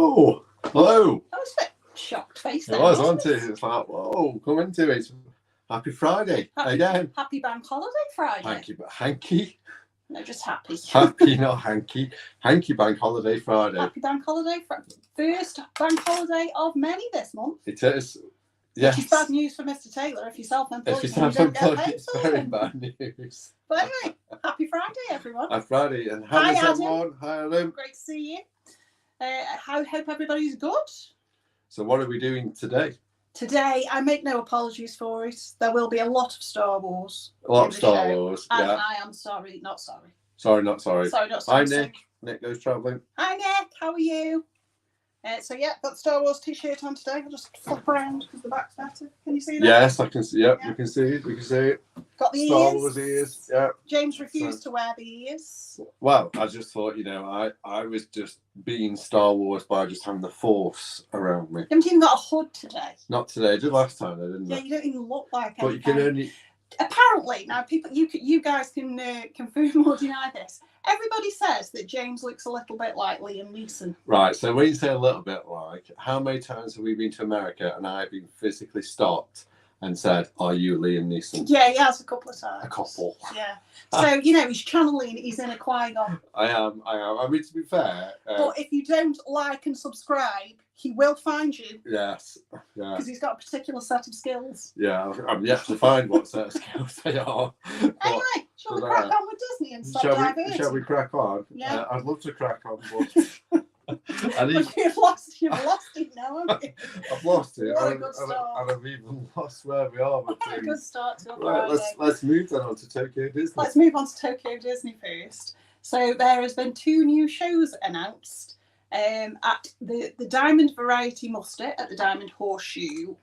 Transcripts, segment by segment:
Oh, hello. That was a bit shocked face It there, was, wasn't wasn't it? It's like, whoa, come into it. Happy Friday again. Happy Bank Holiday Friday. Hanky. No, just happy. Happy, not hanky. Hanky Bank Holiday Friday. Happy Bank Holiday Friday. First bank holiday of many this month. It is. Yes. Which is bad news for Mr. Taylor if you're self-employed. If you're self-employed, it's very bad news. But anyway, happy Friday, everyone. Happy Friday. And hi, everyone. Hi, Adam. Great to see you. I hope everybody's good. So what are we doing today? Today, I make no apologies for it. There will be a lot of Star Wars. A lot of Star Wars, and yeah. I am sorry, not sorry. Sorry, not sorry. Sorry, not sorry. Hi, Nick. Nick goes travelling. Hi, Nick. How are you? So yeah, got the Star Wars t-shirt on today. I'll just flip around because the back's better. Can you see that? Yes, I can see. Yep, yeah. We can see it. We can see it. Got the Star ears. Wars ears. Yeah. James refused to wear the ears. Well, I just thought, I was just being Star Wars by just having the Force around me. You haven't even got a hood today. Not today. I did last time, I didn't. Yeah, you don't even look like. But you can only. Apparently, now people, you guys can confirm or deny this. Everybody says that James looks a little bit like Liam Neeson. Right. So when you say a little bit like, how many times have we been to America and I've been physically stopped and said, "Are you Liam Neeson?" Yeah, he has a couple of times. A couple. Yeah. So he's channeling. He's in a Qui-Gon. I am. I mean, to be fair. But if you don't like and subscribe, he will find you. Yes. Yeah. Because he's got a particular set of skills. Yeah, I'm yet to find what set of skills they are. Anyway, shall we crack on with Disney and stop diverting? Shall we crack on? Yeah. I'd love to crack on, but you've lost it now, haven't you? I've lost it. What a good start. And I've even lost where we are. What a good start to a right, Friday. let's move then on to Tokyo Disney. Let's move on to Tokyo Disney first. So there has been 2 new shows announced at the Diamond Variety Muster at the Diamond Horseshoe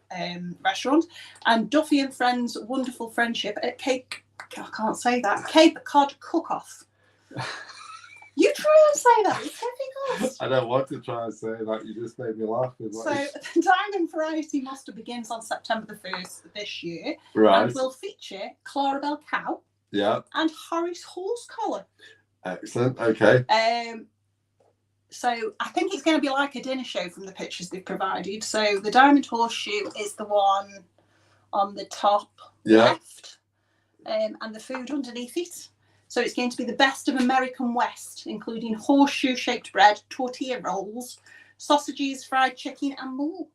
restaurant, and Duffy and Friends Wonderful Friendship at Cape Cod Cook-Off. You try and say that, it's difficult. I don't want to try and say that, you just made me laugh. So the Diamond Variety Muster begins on September the 1st this year, right, and will feature Clarabelle Cow, yeah, and Horace Horse Collar. Excellent, okay. So I think it's going to be like a dinner show from the pictures they've provided. So the Diamond Horseshoe is the one on the top left, and the food underneath it. So it's going to be the best of American West, including horseshoe-shaped bread, tortilla rolls, sausages, fried chicken, and more.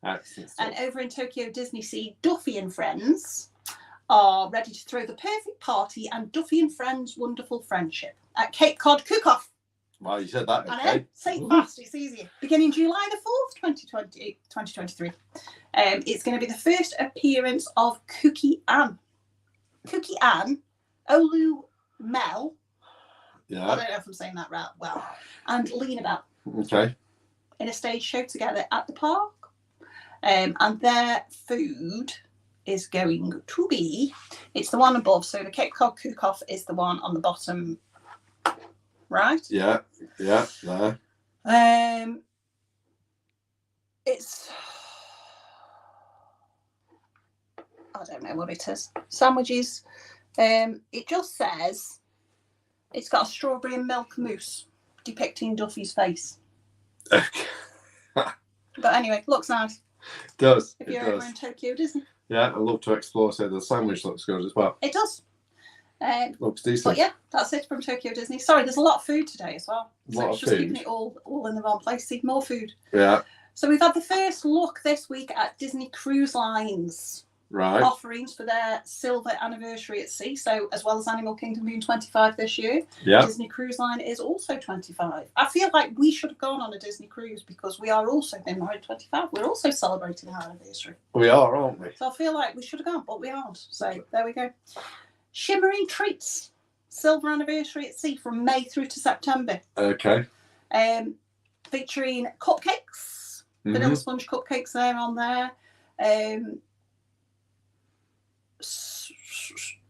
Excellent. And over in Tokyo Disney Sea, Duffy and Friends are ready to throw the perfect party and Duffy and Friends Wonderful Friendship at Cape Cod Cook-Off. Wow, you said that. Okay. I know, say it fast, it's easier. Beginning July the 4th, 2023. It's going to be the first appearance of Cookie Ann. Cookie Ann, Olu Mel, yeah, I don't know if I'm saying that right well, and Lena Bell. Okay. In a stage show together at the park. And their food is going to be, it's the one above, so the Cape Cod Cook-Off is the one on the bottom right. Yeah, there. It's, I don't know what it is. Sandwiches. It just says it's got a strawberry and milk mousse depicting Duffy's face. Okay. But anyway, looks nice. It does. If you're over in Tokyo Disney. Yeah, I'd love to explore. So the sandwich looks good as well. It does. Looks decent. But yeah, that's it from Tokyo Disney. Sorry, there's a lot of food today as well. So it's just food. keeping it all in the wrong place. See, more food. Yeah. So we've had the first look this week at Disney Cruise Lines. Right. Offerings for their silver anniversary at sea. So as well as Animal Kingdom being 25 this year, yeah, Disney Cruise Line is also 25. I feel like we should have gone on a Disney cruise because we are also been married 25. We're also celebrating our anniversary. We are, aren't we? So I feel like we should have gone, but we aren't. So there we go. Shimmering Treats, silver anniversary at sea from May through to September. Okay. Featuring cupcakes, vanilla sponge cupcakes there on there.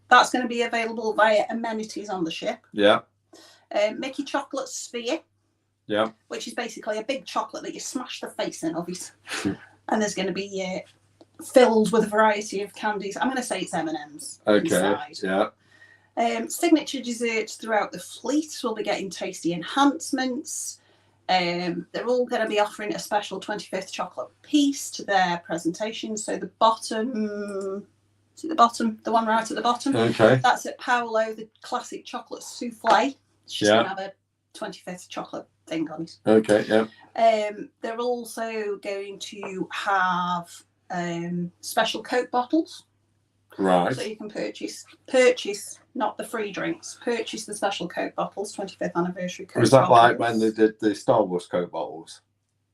That's going to be available via amenities on the ship. Yeah. Mickey Chocolate Sphere. Yeah. Which is basically a big chocolate that you smash the face in, obviously. And there's going to be filled with a variety of candies. I'm going to say it's M&M's. Okay. Inside. Yeah. Signature desserts throughout the fleet will be getting tasty enhancements. They're all going to be offering a special 25th chocolate piece to their presentation. So the bottom, see the bottom, the one right at the bottom? Okay. That's at Paolo, the classic chocolate souffle. It's just going to have a 25th chocolate thing on it. Okay, yeah. They're also going to have special Coke bottles. Right. So you can purchase, not the free drinks, purchase the special Coke bottles, 25th anniversary Coke Was that bottles. like when they did the Star Wars Coke bottles?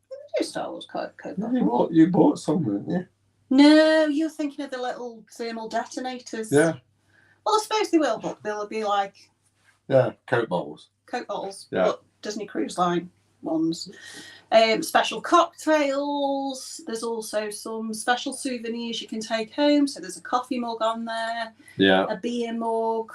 They do Star Wars Coke bottles. You bought some, didn't you? No, you're thinking of the little thermal detonators. Yeah. Well, I suppose they will, but they'll be like... Yeah, Coke bottles. Coke bottles, yeah. But Disney Cruise Line ones. Special cocktails. There's also some special souvenirs you can take home. So there's a coffee mug on there. Yeah. A beer mug.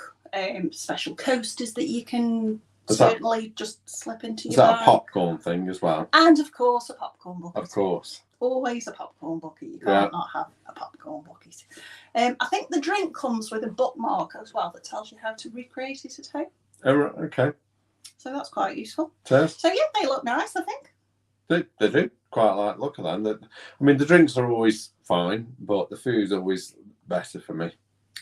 Special coasters that you can certainly just slip into your bag. Is that a popcorn thing as well? And of course a popcorn bucket. Of course. Always a popcorn bucket. You can't not have a popcorn bucket. I think the drink comes with a bookmark as well that tells you how to recreate it at home. Oh, right, okay. So that's quite useful. Cheers. So yeah, they look nice, I think. They do. Quite like the look of them. I mean, the drinks are always fine, but the food's always better for me.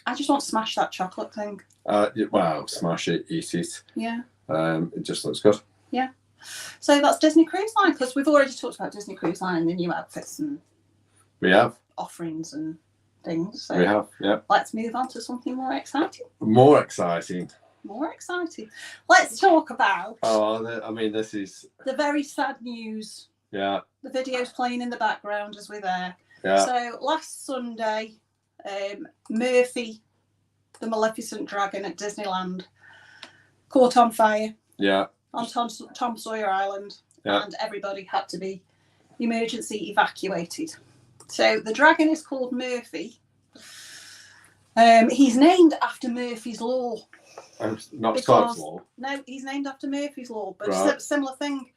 I just want to smash that chocolate thing. Well, smash it, eat it. Yeah. It just looks good. Yeah. So that's Disney Cruise Line, because we've already talked about Disney Cruise Line and the new outfits and we have offerings and things. So we have, yeah. Let's move on to something more exciting. More exciting. More exciting. Let's talk about. I mean, this is the very sad news. Yeah. The video's playing in the background as we're there. Yeah. So last Sunday, Murphy, the Maleficent dragon at Disneyland, caught on fire. Yeah. On Tom Sawyer Island, and everybody had to be emergency evacuated. So the dragon is called Murphy. He's named after Murphy's Law. Not Scott's Law. No, he's named after Murphy's Law, but it's a similar thing.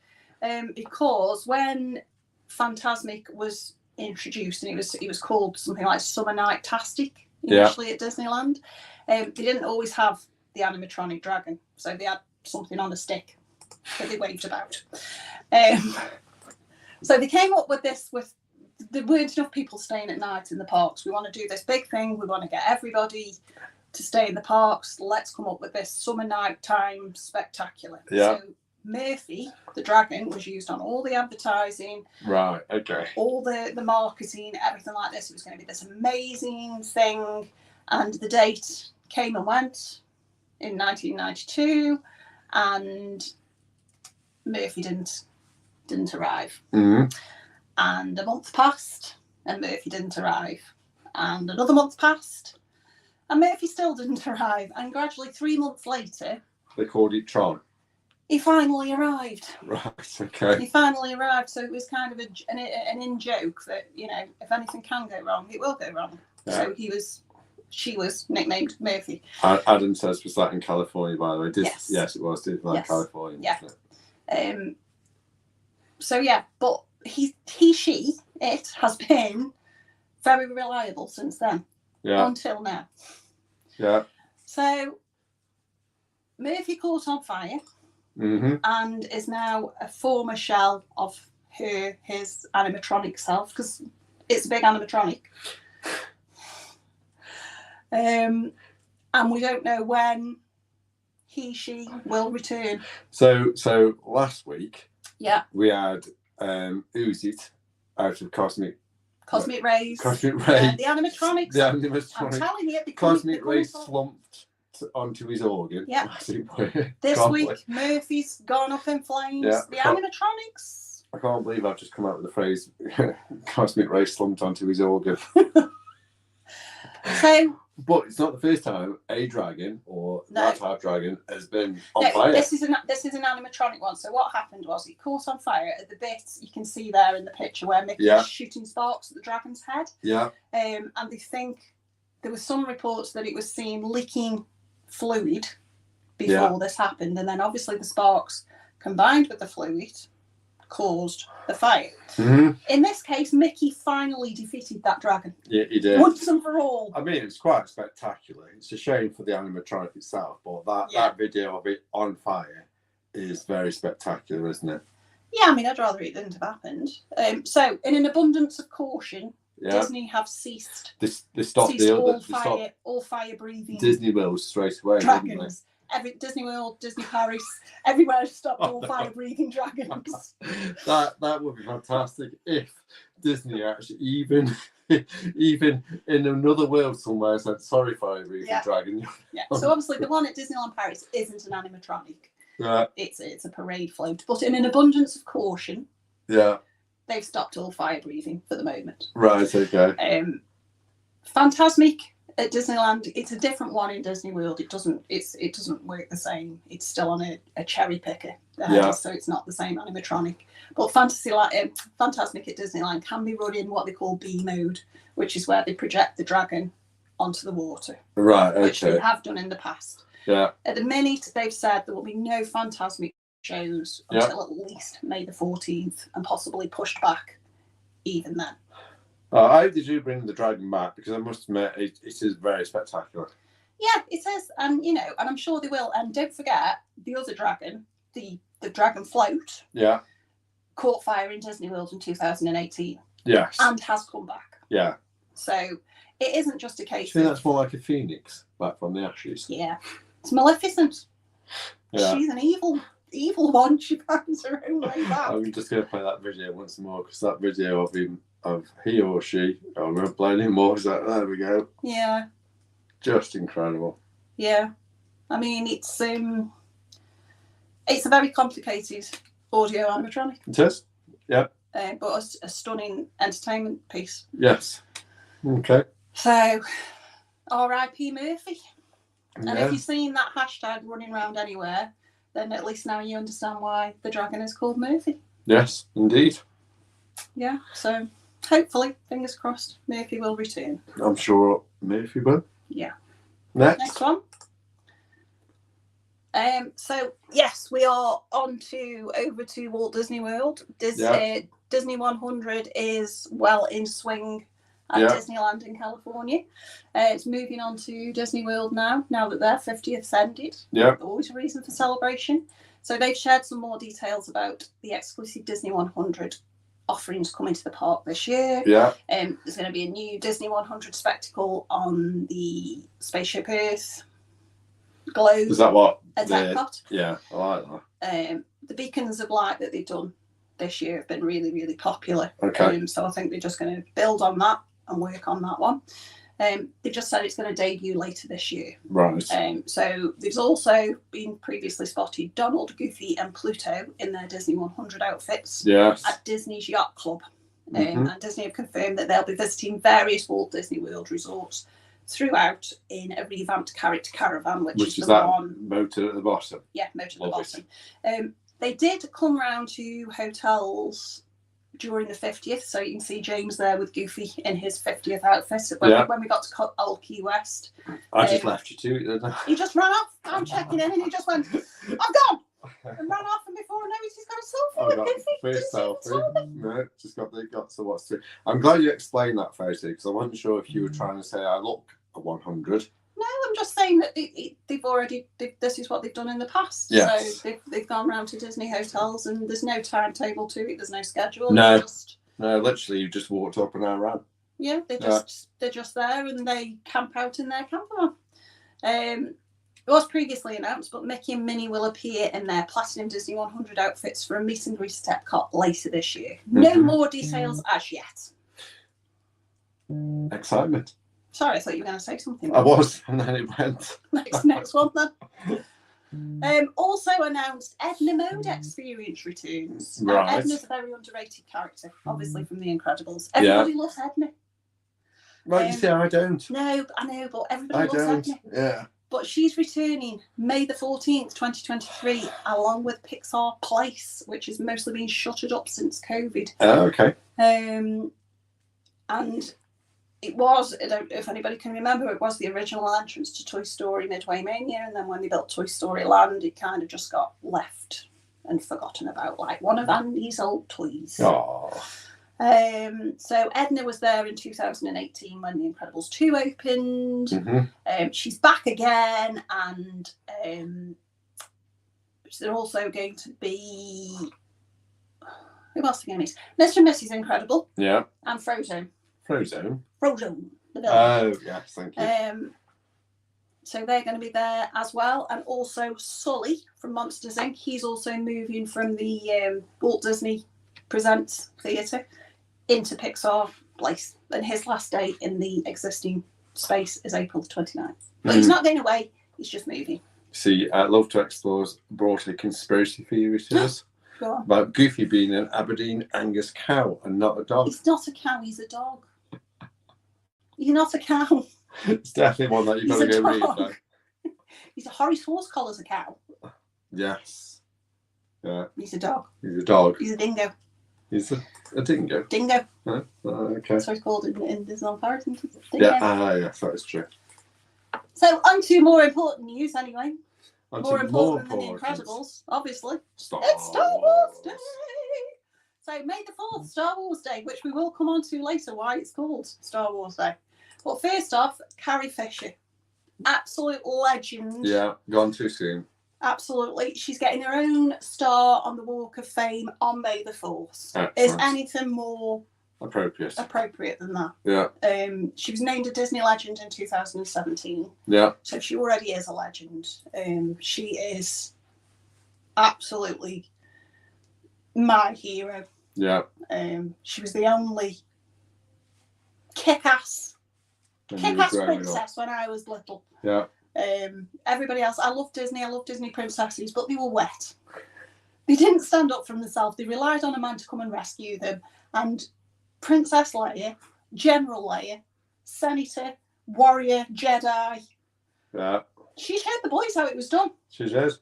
Because when Fantasmic was introduced, and it was called something like Summer Night Tastic initially at Disneyland, they didn't always have the animatronic dragon, so they had something on a stick that they waved about. So they came up with this there weren't enough people staying at night in the parks. We want to do this big thing. We want to get everybody to stay in the parks. Let's come up with this summer nighttime spectacular. Yeah. So Murphy, the dragon, was used on all the advertising. Right, okay. All the marketing, everything like this. It was going to be this amazing thing. And the date came and went in 1992. And Murphy didn't arrive. Mm-hmm. And a month passed, and Murphy didn't arrive. And another month passed, and Murphy still didn't arrive. And gradually, 3 months later, they called it Tron. He finally arrived. Right, okay. He finally arrived, so it was kind of an in-joke that, you know, if anything can go wrong, it will go wrong. Yeah. So she was nicknamed Murphy. Adam says, was that in California, by the way? Yes. Yes, it was. Disneyland, California. Yeah. So, yeah, but it has been very reliable since then. Yeah. Until now. Yeah. So, Murphy caught on fire. Mm-hmm. And is now a former shell of his animatronic self, because it's a big animatronic. And we don't know when she will return. So last week, we had Uzit out of Cosmic Rays. Cosmic Rays. The animatronics. The animatronic. I'm telling you, Cosmic Rays slumped onto his organ. Yeah. This week, Murphy's gone up in flames. Yeah. The animatronics. I can't believe I've just come out with the phrase Cosmic Ray slumped onto his organ. But it's not the first time a dragon or that type of dragon has been on fire. This is an animatronic one. So what happened was it caught on fire at the bit you can see there in the picture where Mickey's shooting sparks at the dragon's head. Yeah. And they think there were some reports that it was seen leaking fluid before this happened, and then obviously the sparks combined with the fluid caused the fire. Mm-hmm. In this case, Mickey finally defeated that dragon. Yeah, he did. Once and for all. I mean, it's quite spectacular. It's a shame for the animatronic itself, but that video of it on fire is very spectacular, isn't it? Yeah, I mean, I'd rather it than have happened. So, in an abundance of caution, Disney have ceased. They stopped all fire breathing Disney World straight away. Dragons. Every Disney World, Disney Paris, everywhere stopped all fire breathing dragons. that would be fantastic if Disney actually even in another world somewhere said sorry fire breathing dragon. Yeah. So obviously the one at Disneyland Paris isn't an animatronic. Yeah. It's a parade float, but in an abundance of caution. Yeah. They've stopped all fire breathing for the moment. Right. Okay. Fantasmic at Disneyland, it's a different one in Disney World. It doesn't work the same. It's still on a cherry picker, so it's not the same animatronic. But Fantasmic at Disneyland can be run in what they call B mode, which is where they project the dragon onto the water. Right. Okay. Which they have done in the past. Yeah. At the minute, they've said there will be no Fantasmic shows until at least May the 14th, and possibly pushed back even then. How did you bring the dragon back? Because I must admit, it is very spectacular. Yeah, it is, and and I'm sure they will. And don't forget the other dragon, the dragon float. Yeah. Caught fire in Disney World in 2018. Yes. And has come back. Yeah. So it isn't just a case. I think that's more like a phoenix back from the ashes. Yeah, it's Maleficent. Yeah. She's an evil one. She finds her own way back. I'm just going to play that video once more because that video of he or she, I'm going to play him more. So there we go. Yeah. Just incredible. Yeah, I mean it's a very complicated audio animatronic. It is. Yeah. But a stunning entertainment piece. Yes. Okay. So, R.I.P. Murphy. Yeah. And if you've seen that hashtag running around anywhere, then at least now you understand why the dragon is called Murphy. Yes, indeed. Yeah, so hopefully, fingers crossed, Murphy will return. I'm sure Murphy will. Yeah. Next one. So yes, we are over to Walt Disney World. Disney 100 is well in swing at Disneyland in California. It's moving on to Disney World now that their 50th ended. Yeah. Always a reason for celebration. So they've shared some more details about the exclusive Disney 100 offerings coming to the park this year. Yeah. There's going to be a new Disney 100 spectacle on the Spaceship Earth globe. Is that what? At Epcot. Yeah, I like that. The beacons of light that they've done this year have been really, really popular. Okay. So I think they're just going to build on that and work on that one. They've just said it's going to debut later this year. Right. So there's also been previously spotted Donald, Goofy and Pluto in their Disney 100 outfits at Disney's Yacht Club. And Disney have confirmed that they'll be visiting various Walt Disney World resorts throughout in a revamped character caravan, which is the one motor at the bottom. Yeah, motor at the bottom. They did come round to hotels during the 50th, so you can see James there with Goofy in his 50th outfit when we got to Old Key West. I just left you to it, didn't I? He just ran off. I'm checking in, and he just went, "I'm gone," and ran off. And before I know it, he's got a selfie with Goofy. First selfie. No, just got to what's through. I'm glad you explained that photo because I wasn't sure if you were trying to say I look a 100. No, I'm just saying that this is what they've done in the past. Yes. So they've gone round to Disney hotels and there's no timetable to it. There's no schedule. No, literally you just walked up and I ran. Yeah, they're just there and they camp out in their camper van. It was previously announced, but Mickey and Minnie will appear in their Platinum Disney 100 outfits for a meet and greet at Epcot later this year. No more details as yet. Excitement. Sorry, I thought you were going to say something. I was, and then it went. Next one then. Also announced EDNA mode experience returns. Right. Edna's a very underrated character, obviously from The Incredibles. Everybody loves Edna. Right, you see, I don't. No, I know, but everybody loves Edna. Yeah. But she's returning May the 14th, 2023, along with Pixar Place, which has mostly been shuttered up since COVID. Oh, okay. And it was, I don't know if anybody can remember, it was the original entrance to Toy Story Midway Mania, and then when they built Toy Story Land, it kind of just got left and forgotten about, like one of Andy's old toys. Oh. So Edna was there in 2018 when The Incredibles 2 opened. She's back again, and they're also going to be... Who else are going to meet? Mr. and Mrs. Incredible. Yeah. And Frozen. Frozen. Frozen. The villain. Oh, yes, thank you. So they're going to be there as well. And also Sully from Monsters Inc. He's also moving from the Walt Disney Presents Theatre into Pixar Place. And his last day in the existing space is April the 29th. But he's not going away. He's just moving. See, Love to Explore brought a conspiracy theory to us Go on. about Goofy being an Aberdeen Angus cow and not a dog. He's not a cow. He's a dog. You're not a cow. It's definitely one that you've got to He's a go read dog. now. He's a Horace Horse Collar's a cow. Yes. Yeah. He's a dog. He's a dog. He's a dingo. He's a dingo. Dingo. Huh? Okay. That's what it's called in Disneyland Paris. Dingo. Yeah, yes, that is true. So on to more important news anyway. On More to important than the Incredibles, obviously. It's Star Wars Day. So May the 4th, Star Wars Day, which we will come on to later why it's called Star Wars Day. But first off, Carrie Fisher. Absolute legend. Yeah, gone too soon. Absolutely. She's getting her own star on the Walk of Fame on May the 4th. Excellent. Is anything more appropriate than that? Yeah. She was named a Disney legend in 2017. Yeah. So she already is a legend. She is absolutely my hero. Yeah. She was the only kick-ass princess when I was little. Yeah. Everybody else, I love Disney princesses, but they were wet. They didn't stand up for themselves. They relied on a man to come and rescue them. And Princess Leia, General Leia, Senator, Warrior, Jedi. Yeah. She showed the boys how it was done. She says.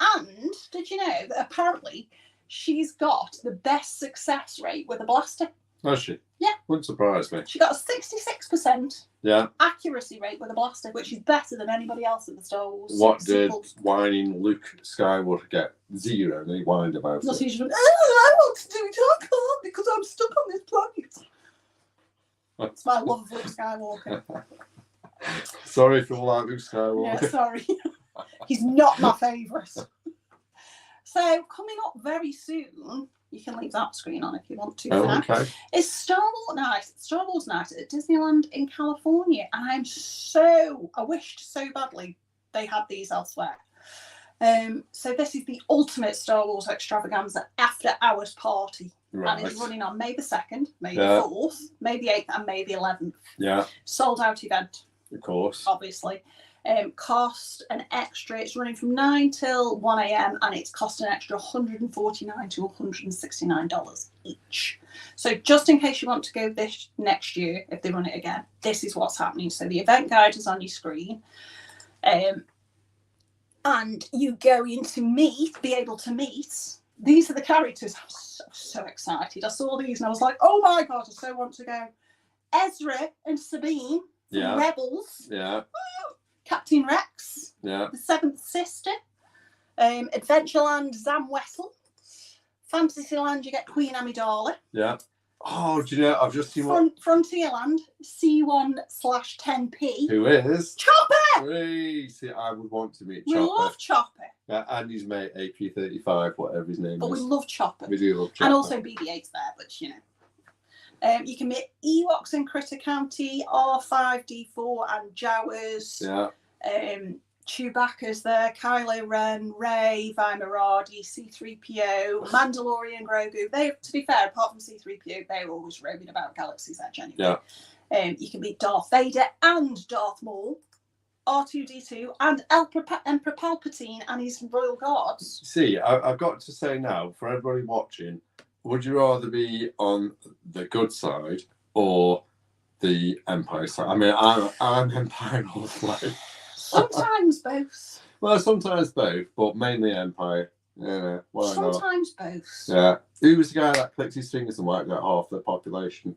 And did you know that apparently she's got the best success rate with a blaster? Does she? Yeah. Wouldn't surprise me. She got a 66% accuracy rate with a blaster, which is better than anybody else in the Star Wars. What sequels. did whining Luke Skywalker get? 0. And he whined about So it. she went, I want to do it, I can't because I'm stuck on this planet. That's my love of Luke Skywalker. Sorry for all that Luke Skywalker. Yeah, sorry. He's not my favourite. So coming up very soon, you can leave that screen on if you want to. Okay. It's Star Wars Night at Disneyland in California, and I wished so badly they had these elsewhere. So this is the ultimate Star Wars extravaganza after hours party. Right. And it's running on May the 2nd, May the 4th, May the 8th, and May the 11th. Yeah. Sold out event. Of course. Obviously. Cost an extra, it's running from 9 till 1 a.m. and it's cost an extra $149 to $169 each. So just in case you want to go this next year, if they run it again, this is what's happening. So the event guide is on your screen. And you go in to be able to meet. These are the characters. I'm so excited. I saw these and I was like, oh my God, I so want to go. Ezra and Sabine from Rebels. Yeah. Captain Rex. Yeah. The Seventh Sister. Adventureland, Zam Wessel. Fantasyland, you get Queen Amidala. Yeah. Oh, do you know, I've just seen Frontierland, C1/10P. Who is? Chopper! See, I would want to meet We Chopper. love Chopper. Yeah, and his mate AP35, whatever his name But is. we love Chopper. We do love Chopper. And also BB-8's there, but you know. You can meet Ewoks in Critter County, R5D4 and Jawas. Yeah. Chewbacca's there, Kylo Ren, Rey, Vimeradi, C-3PO, Mandalorian, Grogu. They, to be fair, apart from C-3PO, they're always roaming about Galaxy's Edge anyway. Yeah. You can meet Darth Vader and Darth Maul, R2-D2, and Emperor Palpatine and his royal guards. See, I've got to say now, for everybody watching, would you rather be on the good side or the Empire side? I mean, I'm Empire all the way. Sometimes both. Well, sometimes both, but mainly Empire. Yeah, why not? Sometimes both. Yeah. Who was the guy that clicked his fingers and wiped out half the population?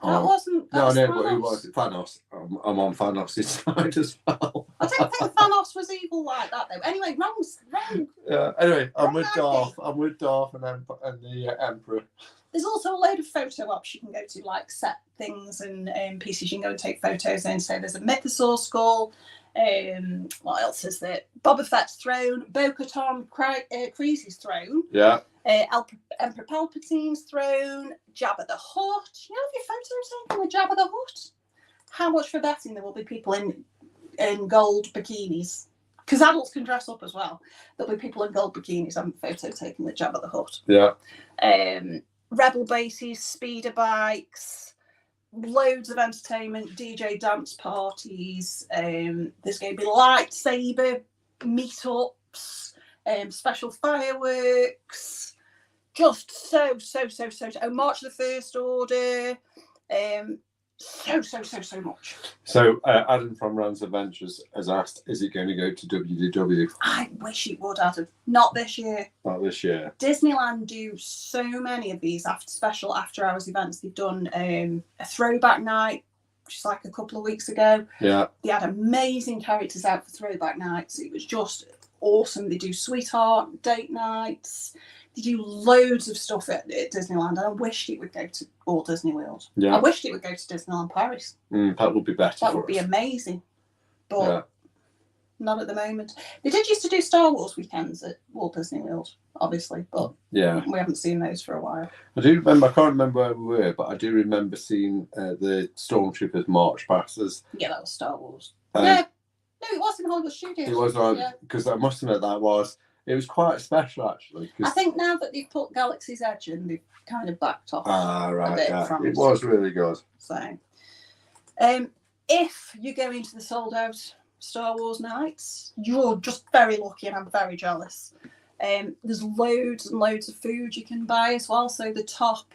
That wasn't. No, That but who was it? Thanos. I'm on Thanos' side as well. I don't think Thanos was evil like that, though. Anyway, wrong. Yeah. Anyway, I'm with Wrong Darth. I'm with Darth and the Emperor. There's also a load of photo ops you can go to, like set things and pieces you can go and take photos in. So there's a Mythosaur skull. What else is there? Boba Fett's throne, Bo-Katan, Kryze's throne. Yeah. Emperor Palpatine's throne, Jabba the Hutt. You know, your photo taken with Jabba the Hutt. How much for betting there will be people in gold bikinis? Because adults can dress up as well. There'll be people in gold bikinis having a photo taken with Jabba the Hutt. Yeah. Rebel bases, speeder bikes, loads of entertainment, DJ dance parties. There's going to be lightsaber meetups, special fireworks. Just so. Oh, March of the First Order. So much. So Adam from Rand's Adventures has asked, is it going to go to WDW? I wish it would, Adam. Not this year. Not this year. Disneyland do so many of these special after-hours events. They've done a throwback night, which is like a couple of weeks ago. Yeah. They had amazing characters out for throwback nights. It was just awesome. They do sweetheart date nights. They do loads of stuff at Disneyland, and I wished it would go to all Disney World. Yeah. I wished it would go to Disneyland Paris. That would be better. That would be amazing, but not at the moment. They did used to do Star Wars weekends at Walt Disney World, obviously, but we haven't seen those for a while. I do remember. I can't remember where we were, but I do remember seeing the Stormtroopers march past us. Yeah, that was Star Wars. No, it was in Hollywood Studios. It was because I must admit it was quite special actually. I think now that they've put Galaxy's Edge in, they've kind of backed off right, a bit from it. Was really good. So, if you go into the sold out Star Wars nights, you're just very lucky, and I'm very jealous. There's loads and loads of food you can buy as well. So the top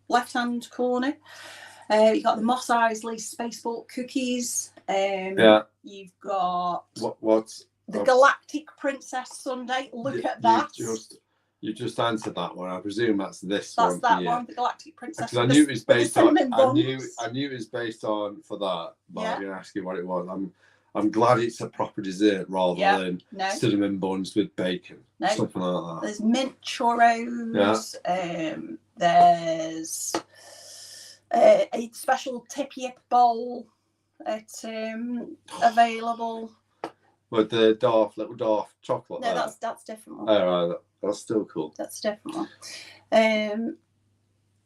left-hand corner, you've got the Mos Eisley Spaceport cookies. You've got what's the Galactic Princess Sundae. Look at that. You just answered that one. I presume that's this one. That's that one, the Galactic Princess. Because I knew it was based on. I knew it was based on for that. But I didn't ask you what it was. I'm glad it's a proper dessert rather than cinnamon buns with bacon. Something like that. There's mint churros. There's a special tip yip bowl available. With the little Darth chocolate. No, that's different one. Oh, right, that's still cool. That's a different one.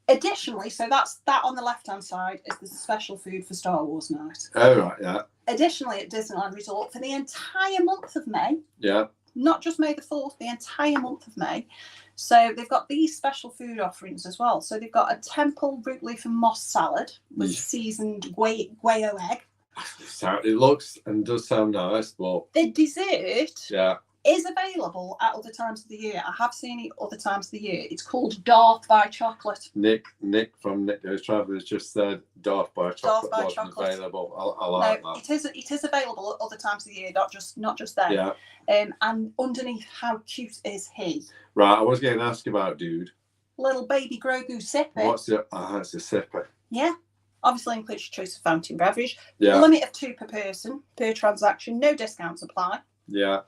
Additionally, so that's that on the left-hand side is the special food for Star Wars night. Oh, right, yeah. Additionally, at Disneyland Resort for the entire month of May. Yeah. Not just May the 4th, the entire month of May. So they've got these special food offerings as well. So they've got a temple root leaf and moss salad with seasoned guayo egg. It looks and does sound nice, but the dessert is available at other times of the year. I have seen it other times of the year. It's called Darth by Chocolate. Nick from Nick Goes Travellers just said Darth by Chocolate wasn't available. I like that. It is available at other times of the year, not just then. Yeah. And underneath, how cute is he? Right, I was going to ask about dude. Little baby Grogu sippy. What's it? It's a sipper. Yeah. Obviously includes your choice of fountain beverage. Yeah. Limit of 2 per person per transaction. No discounts apply. Yeah.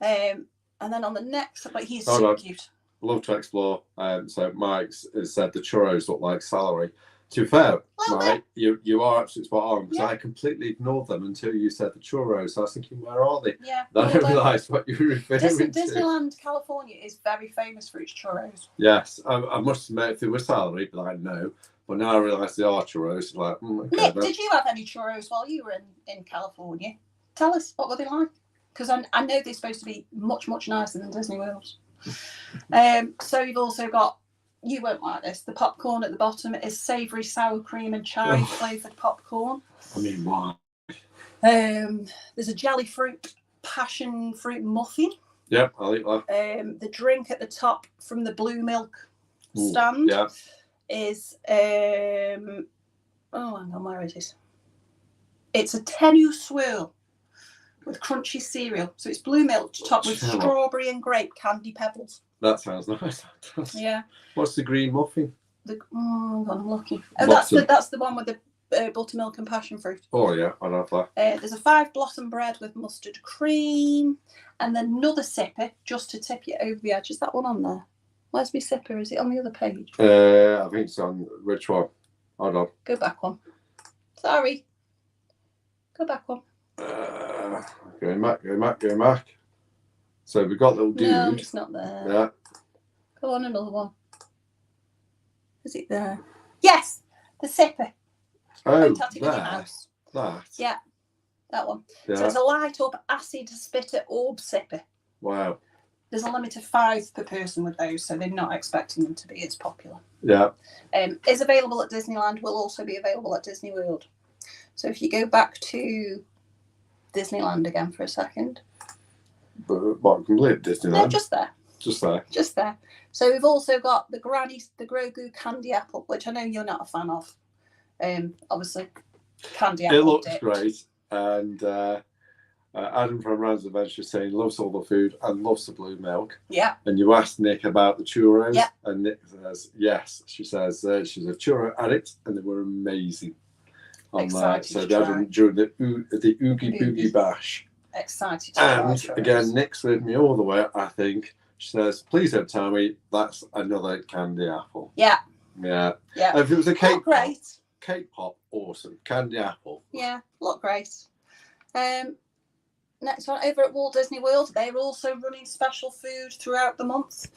And then on the next, but he's so cute. Love to explore. So Mike has said the churros look like celery. To be fair, Mike, you are absolutely spot on because I completely ignored them until you said the churros. So I was thinking, where are they? Yeah. I didn't realise what you were referring to. Disneyland, California is very famous for its churros. Yes, I must admit, if it was celery, but I know. But now I realise they are churros. Like, Nick, did you have any churros while you were in California? Tell us, what were they like? Because I know they're supposed to be much, much nicer than Disney World. So you've also got, you won't like this, the popcorn at the bottom is savoury sour cream and chai flavoured popcorn. I mean, why? There's a jelly fruit, passion fruit muffin. Yep, I'll eat that. The drink at the top from the blue milk stand is, hang on, where it is? It's a tenue swirl with crunchy cereal. So it's blue milk topped with strawberry and grape candy pebbles. That sounds nice. Yeah. What's the green muffin? I'm looking. Oh, that's the one with the buttermilk and passion fruit. Oh yeah, I love that. There's a 5 blossom bread with mustard cream, and then another sipper just to tip you over the edge. Is that one on there? Where's my sipper? Is it on the other page? I think it's on which one? Hold on. Go back one. Sorry. Go back one. Going back. So we've got little dude. No, it's not there. Yeah. Go on, another one. Is it there? Yes, the sipper. Oh, At it with your mouse. that. Yeah, that one. Yeah. So it's a light up acid spitter orb sipper. Wow. There's a limit of 5 per person with those, so they're not expecting them to be as popular. Yeah. Is available at Disneyland, will also be available at Disney World. So if you go back to Disneyland again for a second. But what, complete Disneyland? No, just there. Just there. Just there. So we've also got the Grogu candy apple, which I know you're not a fan of. Obviously, candy apple. It looks dipped. great. And Adam from Rand's Adventure saying loves all the food and loves the blue milk. Yeah. And you asked Nick about the churros. Yeah. And Nick says yes. She says she's a churro addict and they were amazing. Excited so to they had try. them during the Oogie Boogie Bash. Excited to try And churros. again, Nick's with me all the way, I think. She says, please don't tell me that's another candy apple. Yeah. Yeah. Yeah. If it was a cake Look great. cake pop, awesome. Candy apple. Yeah, look great. Next one, over at Walt Disney World, they're also running special food throughout the month.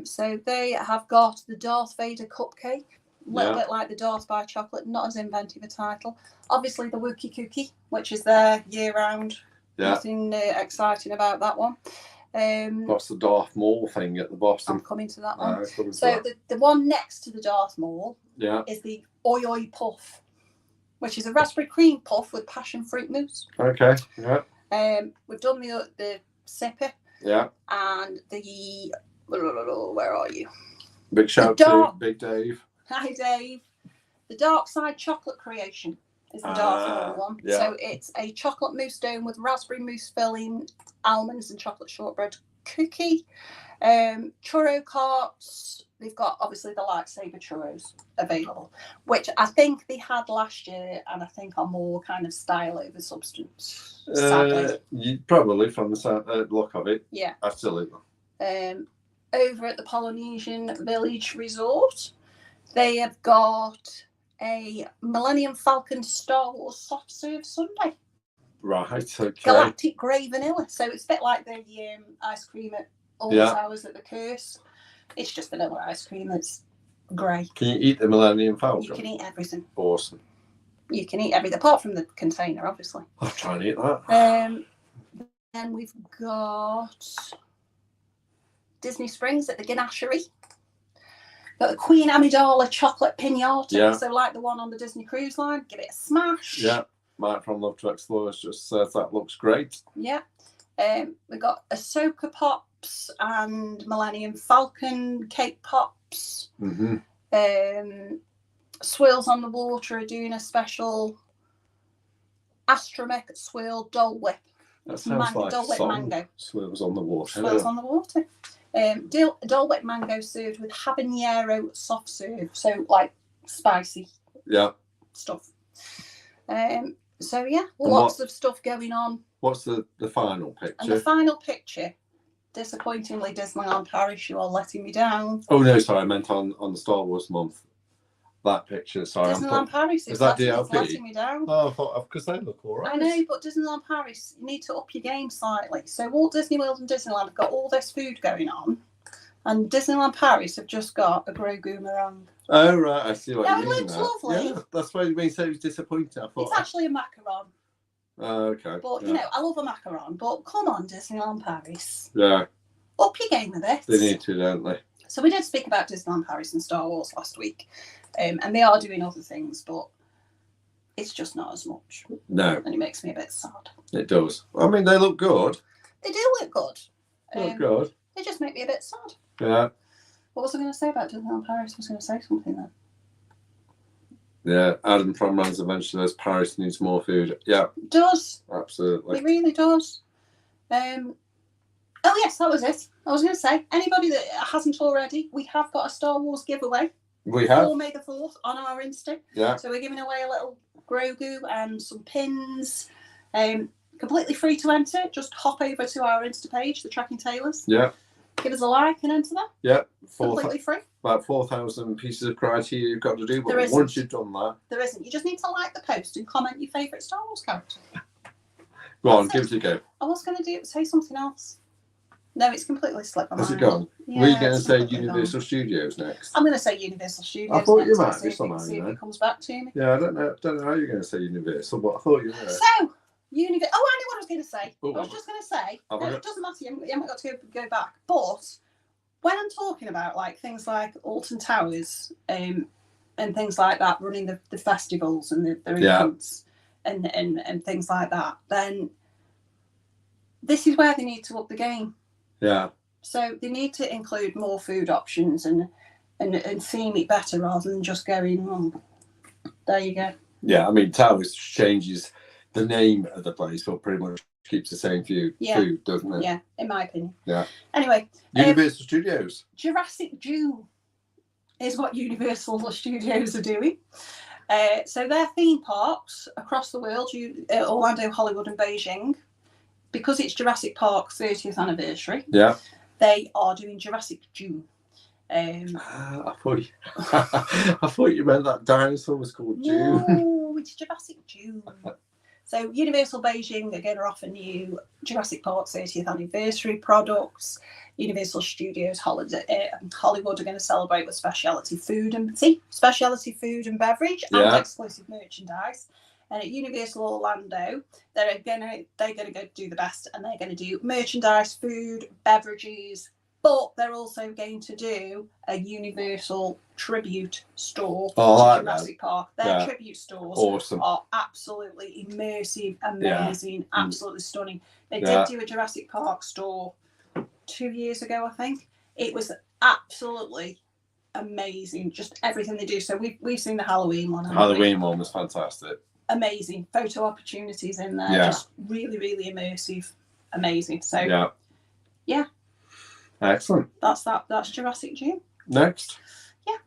So they have got the Darth Vader cupcake, a little bit like the Darth by Chocolate, not as inventive a title. Obviously the Wookie Cookie, which is there year round. Yeah. Nothing exciting about that one. What's the Darth Maul thing at the bottom? I'm coming to that one. Coming to So that. the one next to the Darth Maul Yeah. is the Oi Oi Puff, which is a raspberry cream puff with passion fruit mousse. Okay. Yeah. We've done the sipper Yeah. and the where are you? Big shout to Big Dave. Hi Dave. The Dark Side Chocolate Creation is the Darth Maul one. Yeah. So it's a chocolate mousse dome with raspberry mousse filling, almonds and chocolate shortbread cookie. Churro carts. They've got obviously the lightsaber churros available, which I think they had last year, and I think are more kind of style over substance. Sadly. Probably from the look of it. Yeah. Absolutely. Over at the Polynesian Village Resort, they have got a Millennium Falcon Star Wars soft serve sundae. Right. Okay. Galactic grey vanilla. So it's a bit like the ice cream at Always Hours at the Curse. It's just vanilla ice cream that's grey. Can you eat the Millennium Falcon? You can eat everything. Awesome. You can eat everything, apart from the container, obviously. I'll try and eat that. Then we've got Disney Springs at the Ganachery. Got the Queen Amidala chocolate pinata. Yeah. So like the one on the Disney Cruise Line, give it a smash. Yeah. Mike from Love to Explore just says that looks great. Yeah. We've got Ahsoka Pops and Millennium Falcon cake pops. Mm-hmm. Swirls on the Water are doing a special astromech swirl Dole Whip. That sounds like Dole Whip song. mango. Swirls on the Water. Swirls on the Water. Dole Whip mango served with habanero soft serve. So like spicy stuff. So yeah, lots of stuff going on. What's the final picture? And the final picture, disappointingly, Disneyland Paris, you are letting me down. Oh no, sorry, I meant on the Star Wars month. That picture, sorry. Disneyland Paris is that DLP? it's letting me down. Oh, I thought because they look all right. I know, but Disneyland Paris, you need to up your game slightly. So Walt Disney World and Disneyland have got all this food going on, and Disneyland Paris have just got a Grogu meringue. Oh right, I see what you mean. It looks lovely. Yeah, that's why you mean so disappointed. I thought It's actually a macaron. Oh, okay. But you know, I love a macaron. But come on, Disneyland Paris, Yeah, up your game a bit. they need to, don't they? So we did speak about Disneyland Paris and Star Wars last week, and they are doing other things, but it's just not as much. No, And it makes me a bit sad. it does. I mean, they look good. They do look good. Look good. They just make me a bit sad. Yeah. What was I going to say about Disneyland Paris? I was going to say something then. Yeah, Adam from Rand's Adventure says Paris needs more food. Yeah, It does. absolutely. It really does. Oh yes, that was it. I was going to say, anybody that hasn't already, we have got a Star Wars giveaway. We have. For May the 4th on our Insta. Yeah. So we're giving away a little Grogu and some pins. Completely free to enter. Just hop over to our Insta page, the Tracking Tailors. Yeah. Give us a like and enter that. Yeah. Completely free. About 4,000 pieces of criteria you've got to do. But There isn't. once you've done that, There isn't. You just need to like the post and comment your favourite Star Wars character. go on, That's give it. it a go. I was going to say something else. No, it's completely slipped my Has mind. it gone? Yeah, Were you going to it's say completely Universal Studios next? I'm going to say Universal Studios. I thought you next, might see be if somehow, see you if know. it comes back to me. Yeah, I don't know how you're going to say Universal, but I thought you were. So, I knew what I was going to say. Oh, I was just going to say, have no, I it got- doesn't matter, you haven't got to go back. But when I'm talking about like things like Alton Towers and things like that, running the festivals and the events and things like that, then this is where they need to up the game. Yeah. So they need to include more food options and theme it better rather than just going, there you go. Yeah, I mean, Towers changes the name of the place, but pretty much keeps the same food, doesn't it? Yeah, in my opinion. Yeah. Anyway. Universal Studios. Jurassic June is what Universal Studios are doing. So their theme parks across the world, Orlando, Hollywood and Beijing, because it's Jurassic Park's 30th anniversary, they are doing Jurassic June. I thought you meant that dinosaur was called June. No, it's Jurassic June. So Universal Beijing are going to offer new Jurassic Park 30th anniversary products. Universal Studios Hollywood are going to celebrate with specialty food and beverage and exclusive merchandise. And at Universal Orlando, they're going to go do the best, and they're going to do merchandise, food, beverages. But they're also going to do a Universal tribute store to Jurassic Park. Their tribute stores are absolutely immersive, amazing, absolutely stunning. They did do a Jurassic Park store 2 years ago, I think. It was absolutely amazing, just everything they do. So we've seen the Halloween one. Halloween one was fantastic. Amazing photo opportunities in there, just really, really immersive, amazing. So yeah. Excellent. That's Jurassic June. Next. Yeah.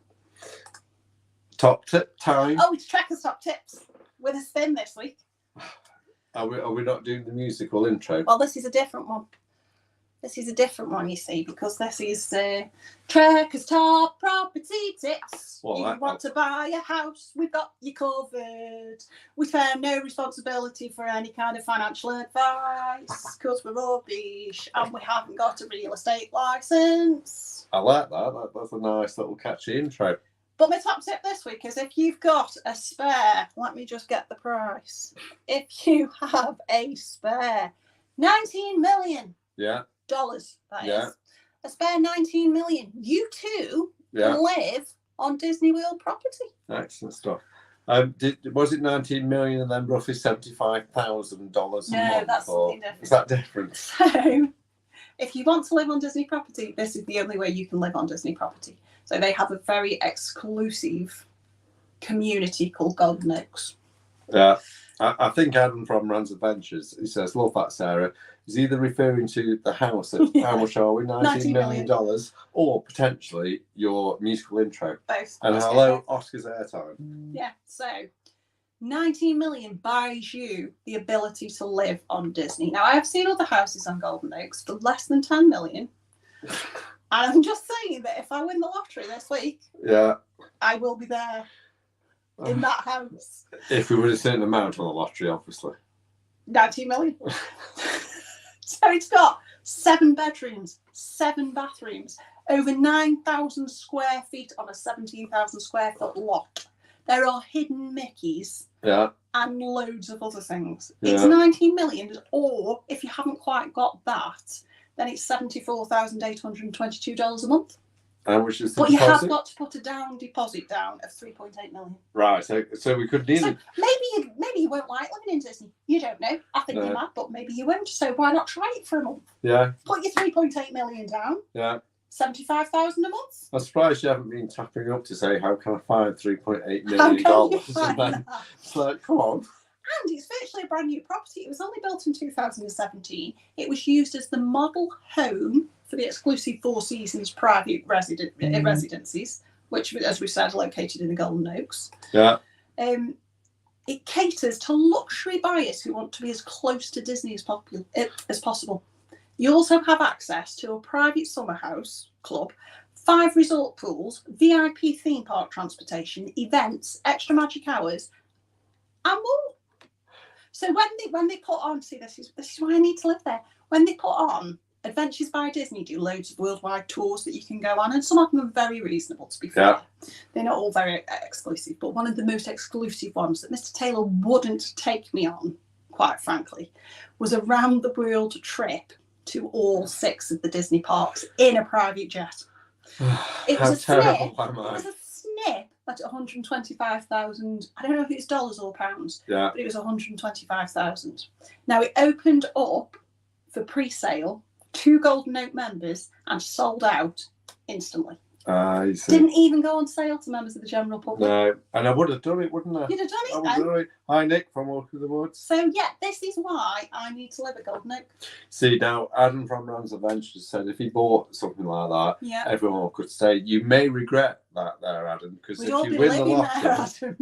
Top tip time. Oh, it's Trekkers Top Tips with a spin this week. Are we not doing the musical intro? Well, this is a different one. You see, because this is Trekkers Top Property Tips. Well, you want to buy a house, we've got you covered. We bear no responsibility for any kind of financial advice because we're rubbish and we haven't got a real estate license. I like that. That's a nice little catchy intro. But my top tip this week is if you've got a spare, let me just get the price. If you have a spare $19 million. That is a spare 19 million. You too can live on Disney World property. Excellent stuff. Was it 19 million and then roughly $75,000 a month? No, that's something different. Is that different? So, if you want to live on Disney property, this is the only way you can live on Disney property. So they have a very exclusive community called Golden Oaks. Yeah. I think Adam from Rand's Adventures, he says, love that, Sarah. He's either referring to the house at how much are we? $19 million, or potentially your musical intro. Both. And hello, Oscar's airtime. Yeah, so 19 million buys you the ability to live on Disney. Now, I have seen other houses on Golden Oaks for less than 10 million. And I'm just saying that if I win the lottery this week, I will be there. In that house. If we win a certain amount on the lottery, obviously. 19 million. So it's got 7 bedrooms, 7 bathrooms, over 9,000 square feet on a 17,000 square foot lot. There are hidden Mickeys and loads of other things. It's 19 million, or if you haven't quite got that, then it's $74,822 a month. And which is the but deposit? You have got to put a deposit down of 3.8 million. Right, so we could nearly. So maybe you won't like living in Disney. You don't know. I think you might, but maybe you won't. So why not try it for a month? Yeah. Put your 3.8 million down. Yeah. 75,000 a month. I'm surprised you haven't been tapping up to say how can I find $3.8 million? It's like, come on. And it's virtually a brand new property. It was only built in 2017. It was used as the model home for the exclusive Four Seasons private residencies, which, as we said, are located in the Golden Oaks. Yeah. It caters to luxury buyers who want to be as close to Disney as possible. You also have access to a private summer house club, 5 resort pools, VIP theme park transportation, events, extra magic hours, and more. So when they put on, see, this is why I need to live there. When they put on Adventures by Disney do loads of worldwide tours that you can go on, and some of them are very reasonable, to be fair. They're not all very exclusive, but one of the most exclusive ones that Mr. Taylor wouldn't take me on, quite frankly, was a round the world trip to all 6 of the Disney parks in a private jet. It was a snip. It was a snip at 125,000. I don't know if it's dollars or pounds, but it was 125,000. Now, it opened up for pre-sale 2 Golden Oak members and sold out instantly. I see. Didn't even go on sale to members of the general public. No, and I would have done it, wouldn't I? You'd have done it. I would have done it. Hi, Nick from Walk of the Woods. So, yeah, this is why I need to live at Golden Oak. See, now, Adam from Rams Adventures said if he bought something like that, everyone could say, you may regret that there, Adam, because if you win the lottery,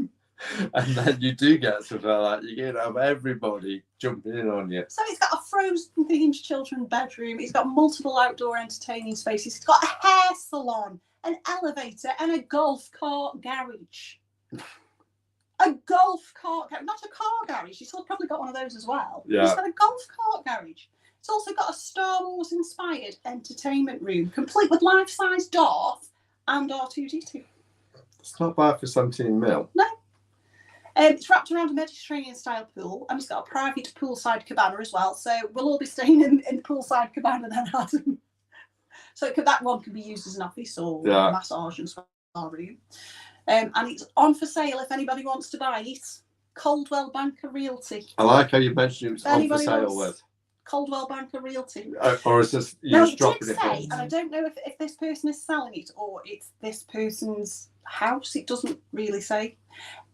and then you do get something like that, you're going to have everybody jumping in on you. So it's got a Frozen-themed children's bedroom. It's got multiple outdoor entertaining spaces. It's got a hair salon, an elevator, and a golf cart garage. A golf cart garage, not a car garage. It's probably got one of those as well. Yeah. It's got a golf cart garage. It's also got a Star Wars-inspired entertainment room, complete with life-size Darth and R2-D2. It's not bad for 17 mil. No. It's wrapped around a Mediterranean-style pool, and it's got a private poolside cabana as well. So we'll all be staying in the poolside cabana then, Adam. So that one can be used as an office or a massage and spa room. And it's on for sale if anybody wants to buy it. Coldwell Banker Realty. I like how you mentioned it was on for sale with. Coldwell Banker Realty. Or is this you no, just dropping it? Say, and I don't know if this person is selling it or it's this person's house. It doesn't really say.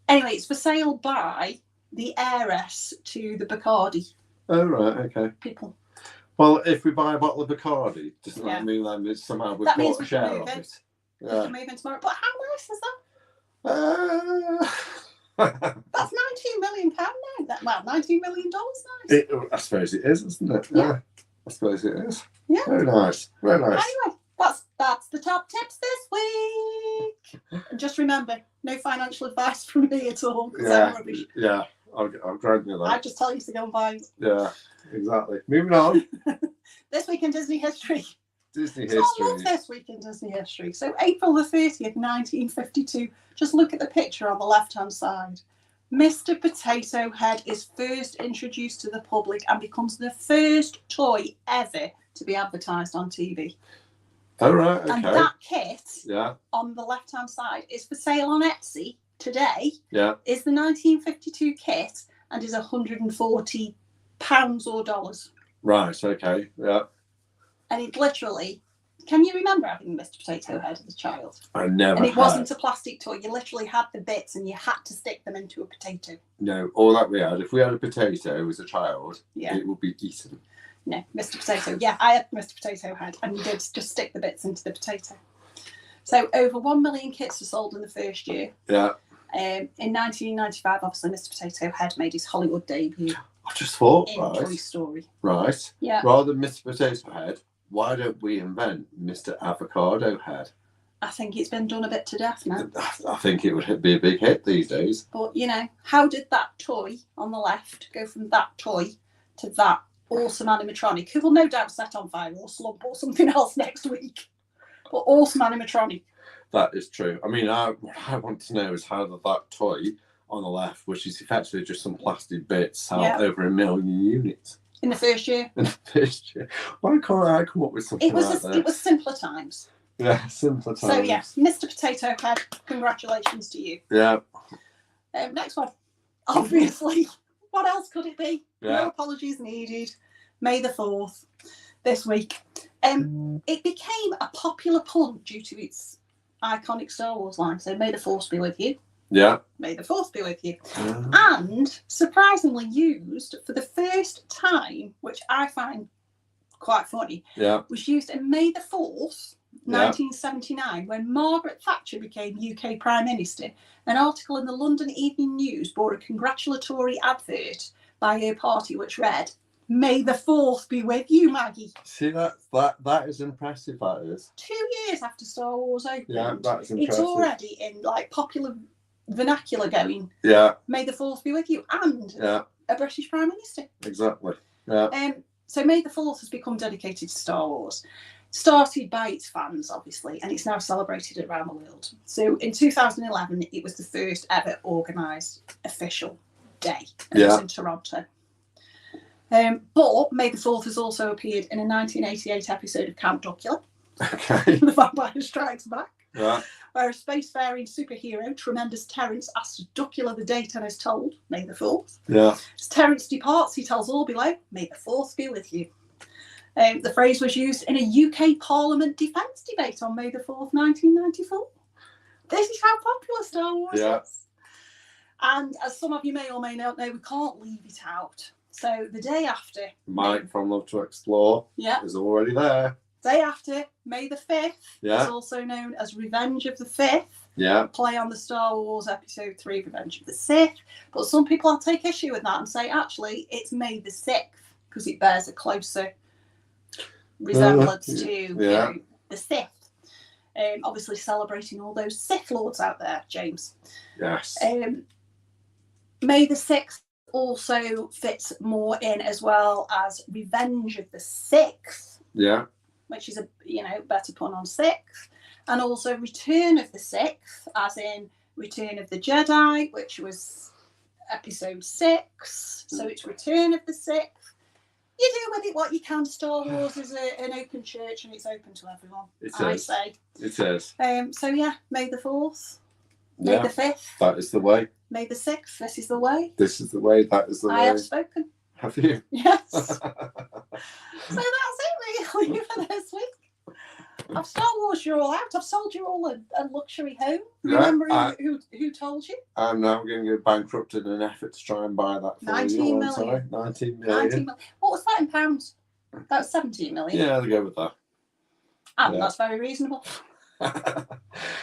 Anyway, it's for sale by the heiress to the Bacardi. Oh, right, okay. People. Well, if we buy a bottle of Bacardi, doesn't that mean that somehow we've got a share of it? Yeah. We can move in tomorrow. But how nice is that? That's £19 million now. $19 million nice. I suppose it is, isn't it? Yeah. I suppose it is. Yeah. Very nice. Very nice. Anyway, that's the top tips this week. And just remember, no financial advice from me at all. I'm rubbish. Yeah, I'll grant you that. I just tell you to go and buy it. Yeah, exactly. Moving on. This week in Disney history. Disney history. I love this week in Disney history. So April the 30th, 1952. Just look at the picture on the left-hand side. Mr. Potato Head is first introduced to the public and becomes the first toy ever to be advertised on TV. Oh, right, okay. And that kit on the left-hand side is for sale on Etsy today. Yeah. Is the 1952 kit and is £140 or dollars. Right, okay, yeah. And it literally, can you remember having Mr. Potato Head as a child? I never And it wasn't a plastic toy. You literally had the bits and you had to stick them into a potato. No, all that we had, if we had a potato as a child, it would be eaten. No, Mr. Potato. Yeah, I had Mr. Potato Head, and you did just stick the bits into the potato. So over 1 million kits were sold in the first year. Yeah. In 1995, obviously, Mr. Potato Head made his Hollywood debut. I just thought, in Toy Story. Right. Yeah. Rather than Mr. Potato Head, why don't we invent Mr. Avocado Head? I think it's been done a bit to death now. I think it would be a big hit these days. But, you know, how did that toy on the left go from that toy to that awesome animatronic, who will no doubt set on fire or slump or something else next week? But awesome animatronic. That is true. I mean, what I want to know is how that toy on the left, which is effectively just some plastic bits, sold over 1 million units. In the first year. In the first year. Why can't I come up with something like that? It was simpler times. Yeah, simpler times. So, yes, Mr. Potato Head, congratulations to you. Yeah. Next one. Obviously. What else could it be? Yeah. No apologies needed. May the 4th this week. It became a popular pun due to its iconic Star Wars line. So may the Force be with you. Yeah. May the Force be with you. And surprisingly used for the first time, which I find quite funny, was used in May the 4th, 1979, when Margaret Thatcher became UK Prime Minister. An article in the London Evening News bore a congratulatory advert by her party which read, "May the 4th be with you, Maggie." See, that is impressive, that is. 2 years after Star Wars opened. Yeah, that's impressive. It's already in like popular vernacular going, yeah, "May the 4th be with you," and a British Prime Minister. Exactly. Yeah. So May the 4th has become dedicated to Star Wars. Started by its fans, obviously, and it's now celebrated around the world. So in 2011, it was the first ever organised official day. And it was in Toronto. But May the 4th has also appeared in a 1988 episode of Count Dracula. Okay. The Vampire Strikes Back. Yeah. Where a spacefaring superhero, Tremendous Terence, asks Dracula the date and is told, May the 4th. Yeah. As Terence departs, he tells all below, May the 4th be with you. The phrase was used in a UK Parliament defence debate on May the 4th, 1994. This is how popular Star Wars is. And as some of you may or may not know, we can't leave it out. So the day after... Mike from Love to Explore is already there. Day after, May the 5th is also known as Revenge of the 5th. Yeah. Play on the Star Wars Episode 3, Revenge of the Sith. But some people will take issue with that and say, actually, it's May the 6th because it bears a closer resemblance to you know, the Sith. Obviously celebrating all those Sith Lords out there, James. Yes. May the 6th also fits more in as well as Revenge of the 6th. Yeah. Which is a better pun on 6th. And also Return of the 6th, as in Return of the Jedi, which was episode 6. So it's Return of the 6th. You do with it what you can. Star Wars is an open church and it's open to everyone. I say. It is. So yeah, May the 4th. May the 5th. That is the way. May the 6th. This is the way. This is the way. That is the way. I have spoken. Have you? Yes. So that's it really for this week. I've Star Wars you all out. I've sold you all a luxury home. Remember who told you? I'm now going to go bankrupt in an effort to try and buy that for 19 million. Sorry, 19 million. What was that in pounds? That was 17 million. Yeah, I'll go with that. That's very reasonable. Do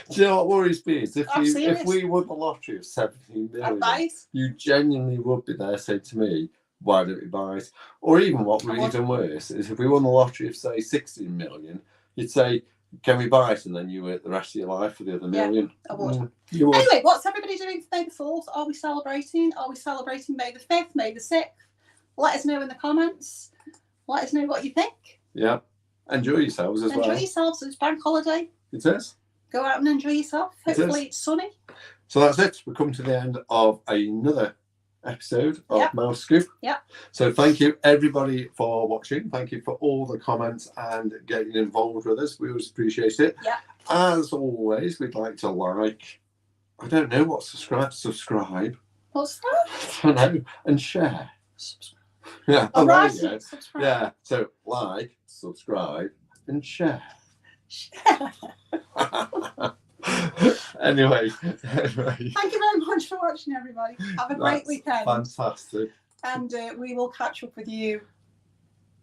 you know what worries me is if we won the lottery of 17 million, you genuinely would be there saying to me, why don't we buy it? Or even what would be even worse is if we won the lottery of say 16 million, you'd say, can we buy it? And then you work the rest of your life for the other million. I would. You would. Anyway, what's everybody doing for May the 4th? Are we celebrating? Are we celebrating May the 5th, May the 6th? Let us know in the comments. Let us know what you think. Yeah. Enjoy yourselves as well. Enjoy yourselves. It's bank holiday. It is. Go out and enjoy yourself. Hopefully it's sunny. So that's it. We've come to the end of another episode of Mouse Scoop. Yeah. So thank you everybody for watching. Thank you for all the comments and getting involved with us. We always appreciate it. Yeah. As always, we'd like to I don't know what subscribe. What's that? I don't know. And share. Subscribe. Yeah. Oh, right. Subscribe. Yeah. So subscribe and share. Anyway, thank you very much for watching, everybody. Have a great weekend. Fantastic. And we will catch up with you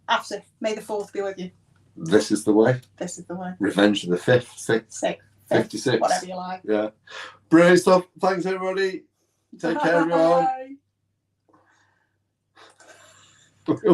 after. May the 4th be with you. This is the way. This is the way. Revenge of the 5th, 6th, 56. Whatever you like. Yeah. Brilliant stuff. Thanks, everybody. Take care, everyone. Bye.